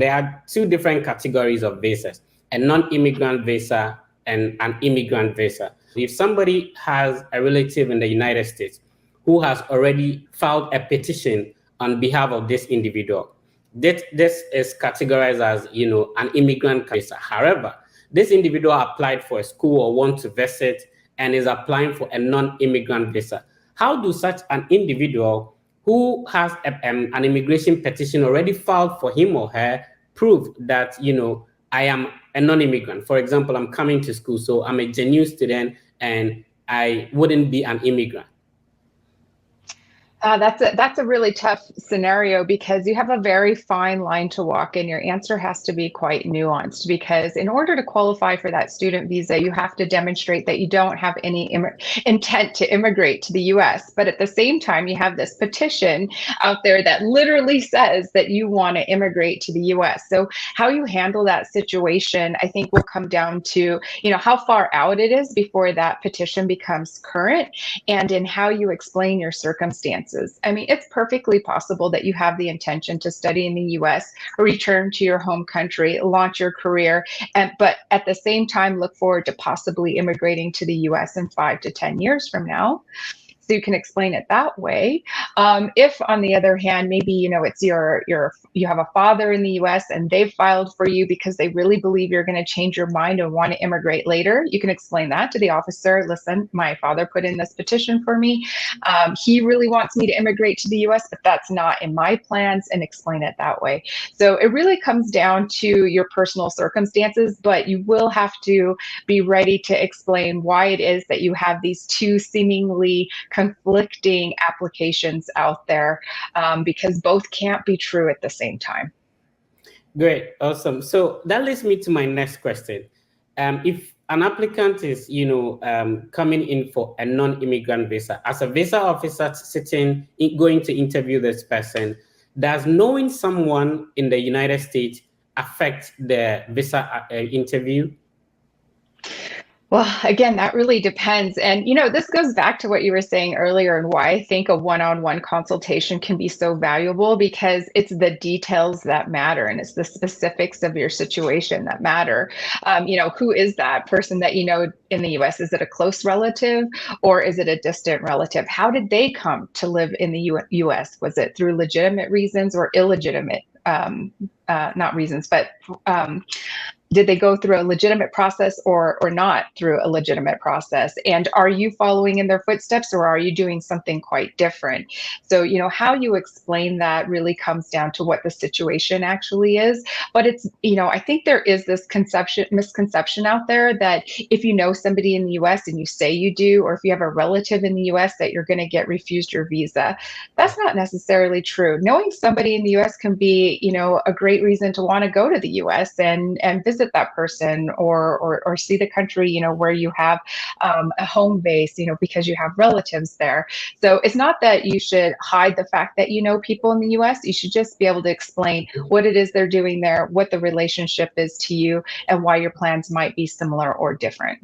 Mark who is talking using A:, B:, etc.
A: there are two different categories of visas, a non-immigrant visa and an immigrant visa. If somebody has a relative in the United States who has already filed a petition on behalf of this individual, this is categorized as, an immigrant visa. However, this individual applied for a school or want to visit and is applying for a non-immigrant visa. How do such an individual who has an immigration petition already filed for him or her prove that, I am a non-immigrant? For example, I'm coming to school, so I'm a genuine student and I wouldn't be an immigrant.
B: That's a really tough scenario because you have a very fine line to walk, and your answer has to be quite nuanced, because in order to qualify for that student visa, you have to demonstrate that you don't have any intent to immigrate to the US. But at the same time, you have this petition out there that literally says that you want to immigrate to the US. So how you handle that situation, I think, will come down to, how far out it is before that petition becomes current, and in how you explain your circumstances. I mean, it's perfectly possible that you have the intention to study in the US, return to your home country, launch your career, but at the same time, look forward to possibly immigrating to the US in 5 to 10 years from now. So you can explain it that way. If, on the other hand, maybe it's you have a father in the U.S. and they've filed for you because they really believe you're going to change your mind and want to immigrate later, you can explain that to the officer. Listen, my father put in this petition for me. He really wants me to immigrate to the U.S., but that's not in my plans, and explain it that way. So it really comes down to your personal circumstances, but you will have to be ready to explain why it is that you have these two seemingly conflicting applications out there, because both can't be true at the same time.
A: Great, awesome. So that leads me to my next question. If an applicant is, coming in for a non-immigrant visa, as a visa officer going to interview this person, does knowing someone in the United States affect the visa interview?
B: Well, again, that really depends. And, this goes back to what you were saying earlier and why I think a one-on-one consultation can be so valuable, because it's the details that matter and it's the specifics of your situation that matter. Who is that person that in the US? Is it a close relative or is it a distant relative? How did they come to live in the US? Was it through legitimate reasons or illegitimate, not reasons, but did they go through a legitimate process or not through a legitimate process? And are you following in their footsteps, or are you doing something quite different? So, how you explain that really comes down to what the situation actually is. But it's, I think there is this misconception out there that if you know somebody in the US and you say you do, or if you have a relative in the US, that you're going to get refused your visa. That's not necessarily true. Knowing somebody in the US can be, a great reason to want to go to the US and visit that person or see the country, where you have a home base, because you have relatives there. So it's not that you should hide the fact that you know people in the US. You should just be able to explain what it is they're doing there, what the relationship is to you, and why your plans might be similar or different.